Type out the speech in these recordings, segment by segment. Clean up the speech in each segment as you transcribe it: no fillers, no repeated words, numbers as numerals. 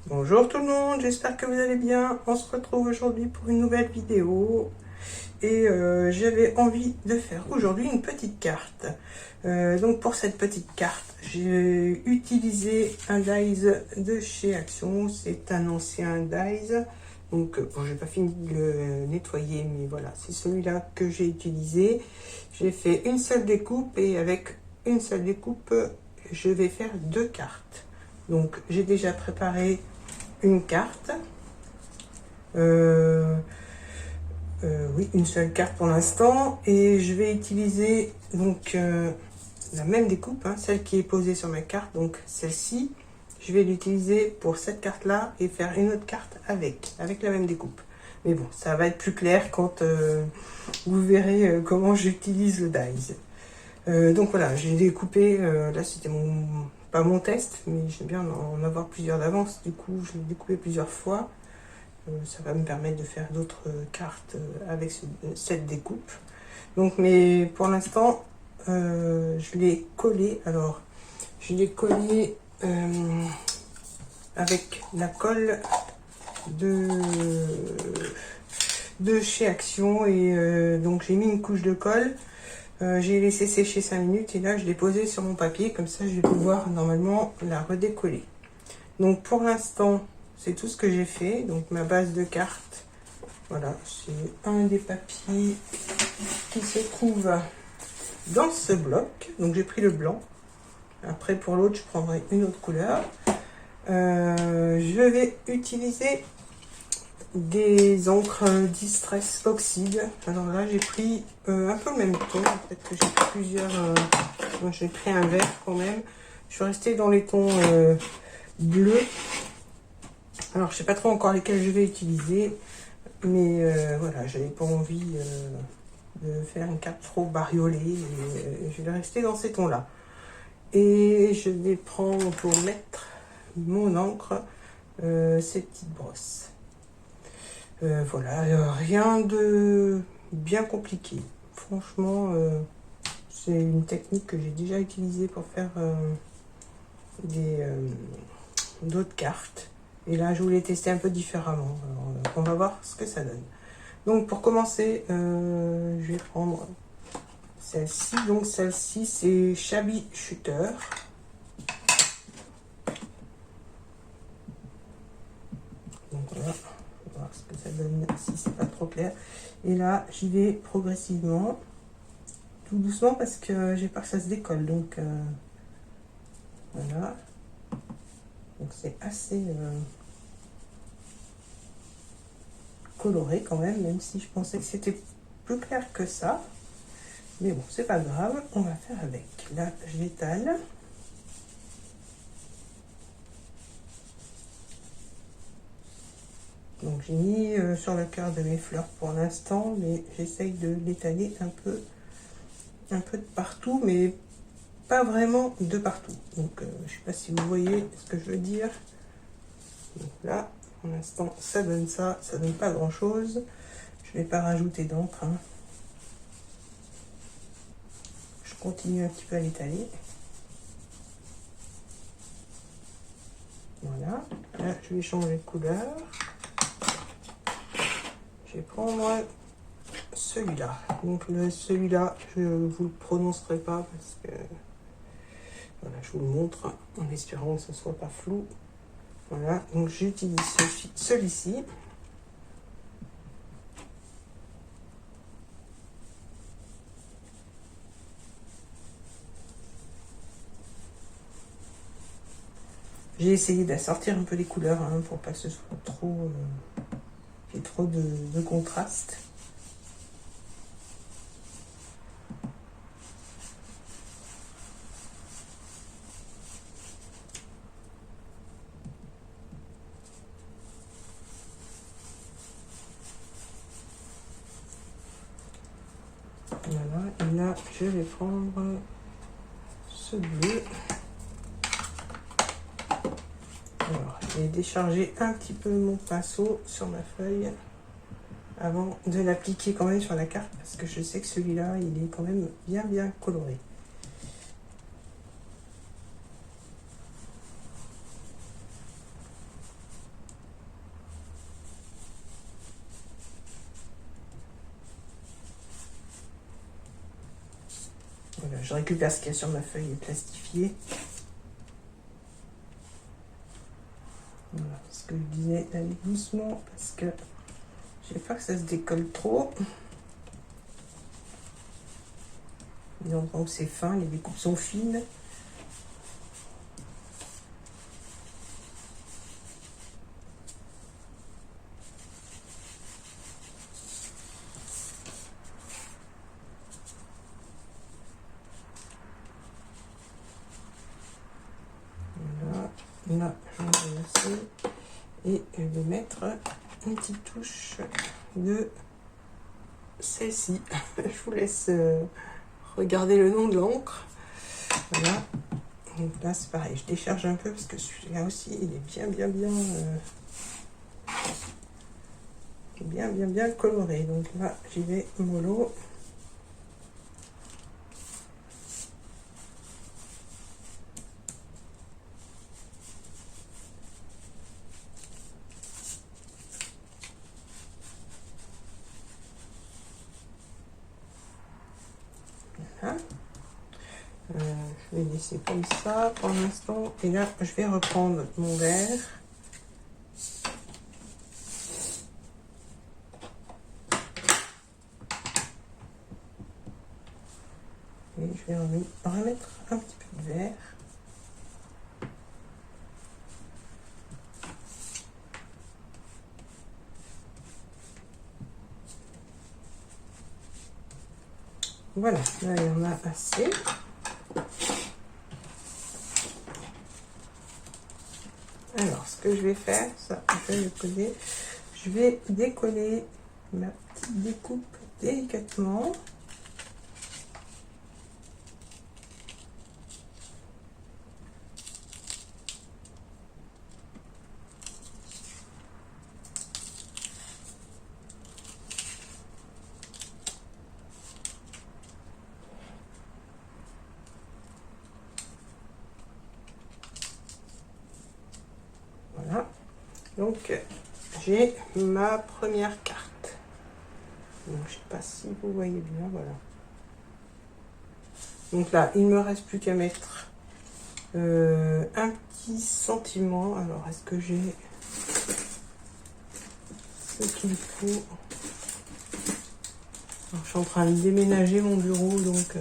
Bonjour tout le monde, j'espère que vous allez bien. On se retrouve aujourd'hui pour une nouvelle vidéo et j'avais envie de faire aujourd'hui une petite carte. Donc pour cette petite carte, j'ai utilisé un dies de chez Action. C'est un ancien dies. Donc bon, j'ai pas fini de le nettoyer, mais voilà, c'est celui-là que j'ai utilisé. J'ai fait une seule découpe et avec une seule découpe, je vais faire deux cartes. Donc j'ai déjà préparé une carte. Oui, une seule carte pour l'instant. Et je vais utiliser donc la même découpe, hein, celle qui est posée sur ma carte. Donc celle-ci, je vais l'utiliser pour cette carte-là et faire une autre carte avec la même découpe. Mais bon, ça va être plus clair quand vous verrez comment j'utilise le dies. Donc voilà, j'ai découpé, là c'était pas mon test, mais j'aime bien en avoir plusieurs d'avance, du coup je l'ai découpé plusieurs fois. Ça va me permettre de faire d'autres cartes avec cette découpe. Donc, mais pour l'instant, je l'ai collé. Alors, je l'ai collé avec la colle de chez Action et donc j'ai mis une couche de colle. J'ai laissé sécher 5 minutes et là je l'ai posé sur mon papier, comme ça je vais pouvoir normalement la redécoller. Donc pour l'instant c'est tout ce que j'ai fait. Donc ma base de carte, voilà, c'est un des papiers qui se trouve dans ce bloc. Donc j'ai pris le blanc. Après pour l'autre je prendrai une autre couleur. Je vais utiliser des encres Distress Oxide. Alors là j'ai pris un peu le même ton, peut-être que j'ai pris plusieurs, j'ai pris un vert quand même. Je suis restée dans les tons bleus. Alors je sais pas trop encore lesquels je vais utiliser, mais voilà, j'avais pas envie de faire une carte trop bariolée et je vais rester dans ces tons là. Et je vais prendre pour mettre mon encre ces petites brosses. Voilà, rien de bien compliqué. Franchement, c'est une technique que j'ai déjà utilisée pour faire d'autres cartes. Et là, je voulais tester un peu différemment. Alors, on va voir ce que ça donne. Donc, pour commencer, je vais prendre celle-ci. Donc, celle-ci, c'est Shabby Shooter. Donc, voilà. Voir ce que ça donne si c'est pas trop clair. Et là j'y vais progressivement, tout doucement, parce que j'ai peur que ça se décolle. Donc voilà, donc c'est assez coloré quand même si je pensais que c'était plus clair que ça, mais bon, c'est pas grave, on va faire avec. Là je l'étale. Donc j'ai mis sur le cœur de mes fleurs pour l'instant, mais j'essaye de l'étaler un peu de partout, mais pas vraiment de partout. Donc je sais pas si vous voyez ce que je veux dire. Donc là pour l'instant ça donne ça donne pas grand chose. Je vais pas rajouter d'encre, hein. Je continue un petit peu à l'étaler. Voilà, là je vais changer de couleur. Je vais prendre celui-là. Donc celui-là, je vous le prononcerai pas parce que voilà, je vous le montre en espérant que ce soit pas flou. Voilà, donc j'utilise celui-ci. J'ai essayé d'assortir un peu les couleurs, hein, pour pas que ce soit trop, qu'il y ait trop de contraste. Voilà, et là je vais prendre ce bleu. Alors, je vais décharger un petit peu mon pinceau sur ma feuille avant de l'appliquer quand même sur la carte, parce que je sais que celui-là, il est quand même bien coloré. je récupère ce qu'il y a sur ma feuille plastifiée. Voilà, ce que je disais, d'aller doucement parce que j'ai peur que ça se décolle trop. Les endroits où c'est fin, les découpes sont fines. Voilà, là j'en ai assez. Et je vais mettre une petite touche de celle-ci. Je vous laisse regarder le nom de l'encre. Voilà. Donc là c'est pareil, je décharge un peu parce que celui-là aussi il est bien coloré. Donc là j'y vais mollo. Voilà. Je vais laisser comme ça pour l'instant. Et là, je vais reprendre mon verre. Et je vais remettre un petit peu de verre. Voilà, là il y en a assez. Alors, ce que je vais faire, ça, je vais le coller. Je vais décoller ma petite découpe délicatement. Voilà. Donc, j'ai ma première carte. Donc, je sais pas si vous voyez bien, voilà. Donc là, il me reste plus qu'à mettre un petit sentiment. Alors, est-ce que j'ai ce qu'il faut? Alors, je suis en train de déménager mon bureau, donc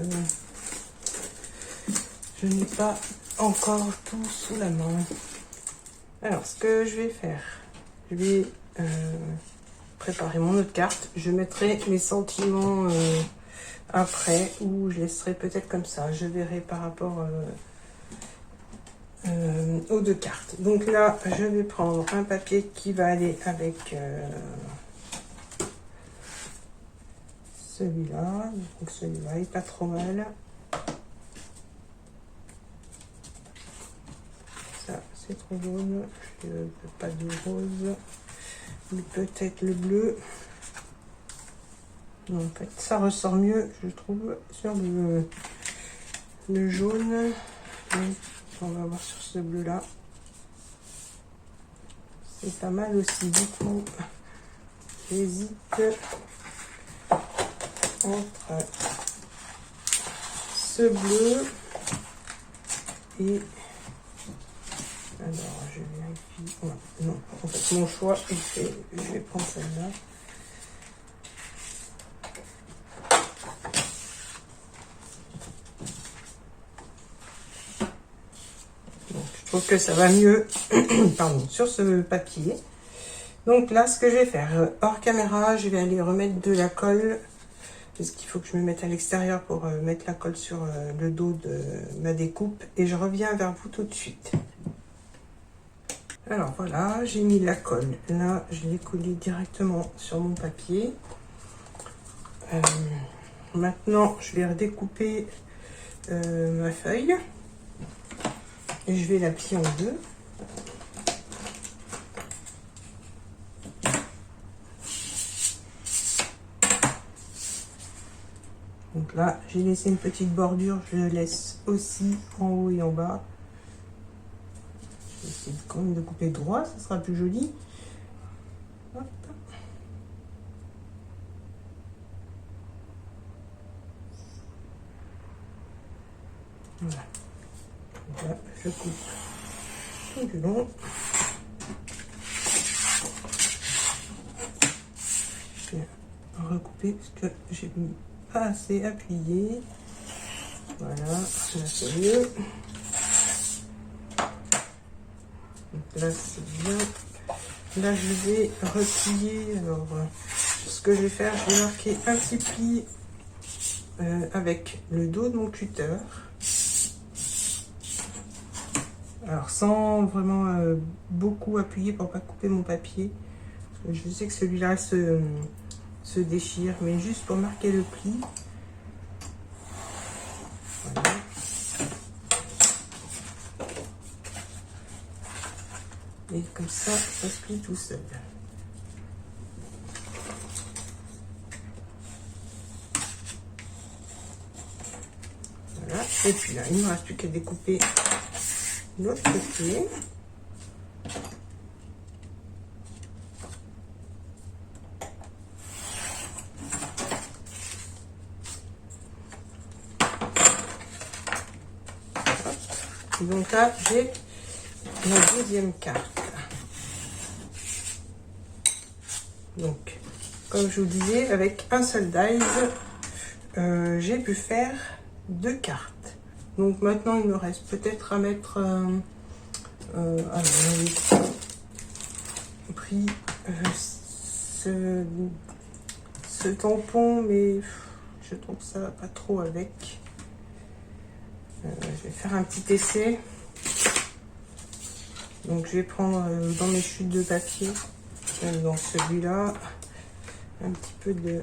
je n'ai pas encore tout sous la main. Alors, ce que je vais faire, je vais préparer mon autre carte. Je mettrai les sentiments après, ou je laisserai peut-être comme ça. Je verrai par rapport aux deux cartes. Donc là, je vais prendre un papier qui va aller avec celui-là. Donc celui-là est pas trop mal. Ça, c'est trop jaune. Je veux pas de rose. Mais peut-être le bleu. Non, en fait, ça ressort mieux, je trouve, sur le jaune. Donc, on va voir sur ce bleu-là. C'est pas mal aussi. Du coup, j'hésite entre ce bleu et... Alors, je vérifie. Oh, non, en fait, mon choix est fait. Je vais prendre celle-là. Je trouve que ça va mieux pardon, sur ce papier. Donc là, ce que je vais faire, hors caméra, je vais aller remettre de la colle. Parce qu'il faut que je me mette à l'extérieur pour mettre la colle sur le dos de ma découpe. Et je reviens vers vous tout de suite. Alors voilà, j'ai mis la colle. Là, je l'ai collée directement sur mon papier. Maintenant, je vais redécouper ma feuille. Et je vais la plier en deux. Donc là, j'ai laissé une petite bordure. Je la laisse aussi en haut et en bas. Je vais essayer quand même de couper droit, ça sera plus joli. Hop. Voilà. Là, je coupe tout du long. Je vais recouper parce que j'ai pas assez appuyé. Voilà, là c'est mieux. Donc là c'est bien. Là je vais replier. Alors ce que je vais faire, je vais marquer un petit pli avec le dos de mon cutter. Alors sans vraiment beaucoup appuyer pour pas couper mon papier. Parce que je sais que celui-là se déchire, mais juste pour marquer le pli. Voilà. Et comme ça se plie tout seul. Voilà. Et puis là, il ne me reste plus qu'à découper l'autre côté. Donc là, j'ai la deuxième carte. Donc, comme je vous disais, avec un seul dies, j'ai pu faire 2 cartes. Donc maintenant, il me reste peut-être à mettre... alors, j'avais pris ce tampon, mais je trouve que ça va pas trop avec. Je vais faire un petit essai. Donc je vais prendre dans mes chutes de papier, dans celui-là, un petit peu de...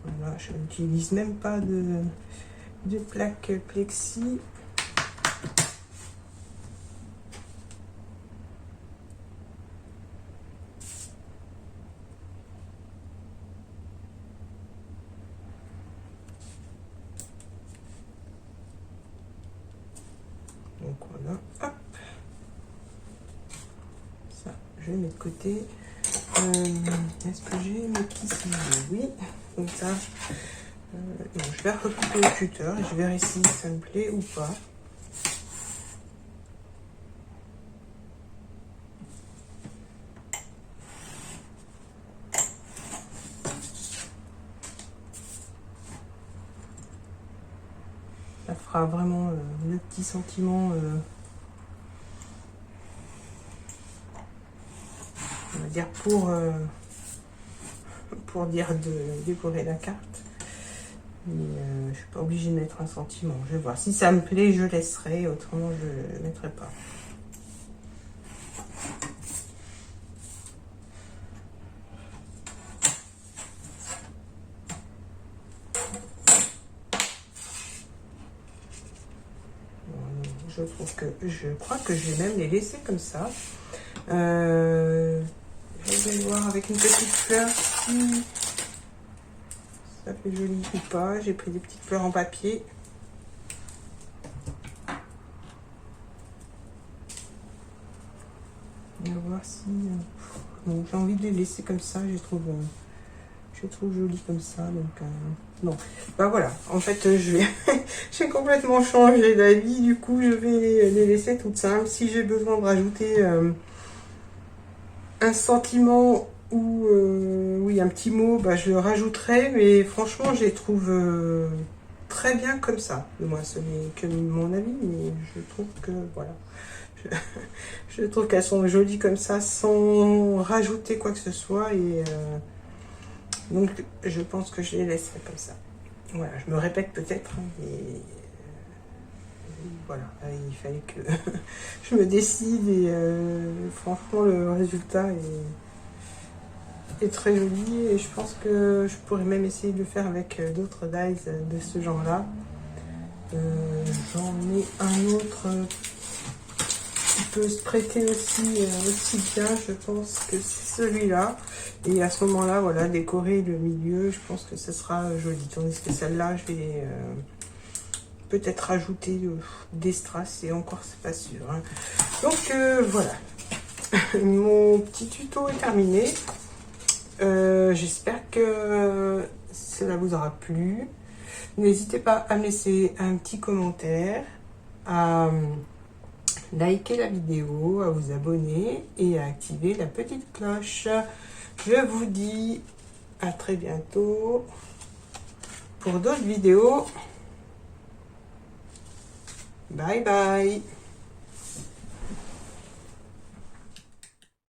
Voilà, je n'utilise même pas de plaque plexi. Donc voilà, hop. Ça, je vais mettre de côté. Est-ce que j'ai mes petits ciseaux? Oui. Donc ça, bon, je vais recouper le cutter et je verrai si ça me plaît ou pas. Ça fera vraiment le petit sentiment, on va dire, pour dire de décorer la carte. Mais je suis pas obligée de mettre un sentiment. Je vais voir. Si ça me plaît, je laisserai. Autrement, je ne mettrai pas. Je trouve que... Je crois que je vais même les laisser comme ça. Je vais voir avec une petite fleur si ça fait joli ou pas. J'ai pris des petites fleurs en papier. On va voir si... Donc j'ai envie de les laisser comme ça. Je trouve joli comme ça. Donc non. Bah voilà. En fait, j'ai complètement changé d'avis. Du coup, je vais les laisser toutes simples. Si j'ai besoin de rajouter un sentiment ou oui, un petit mot, bah, je le rajouterai. Mais franchement, je les trouve très bien comme ça. Moi, ce n'est que mon avis, mais je trouve que voilà. Je trouve qu'elles sont jolies comme ça, sans rajouter quoi que ce soit. Et donc, je pense que je les laisserai comme ça. Voilà, je me répète peut-être, mais voilà, il fallait que je me décide. Et franchement, le résultat est très joli. Et je pense que je pourrais même essayer de le faire avec d'autres dies de ce genre-là. J'en ai un autre qui peut se prêter aussi bien, je pense que c'est celui-là. Et à ce moment-là, voilà, décorer le milieu, je pense que ce sera joli. Tandis que celle-là, je vais peut-être rajouter des strass, et encore, c'est pas sûr. Hein. Donc voilà, mon petit tuto est terminé. J'espère que cela vous aura plu. N'hésitez pas à me laisser un petit commentaire, à liker la vidéo, à vous abonner et à activer la petite cloche. Je vous dis à très bientôt pour d'autres vidéos. Bye bye.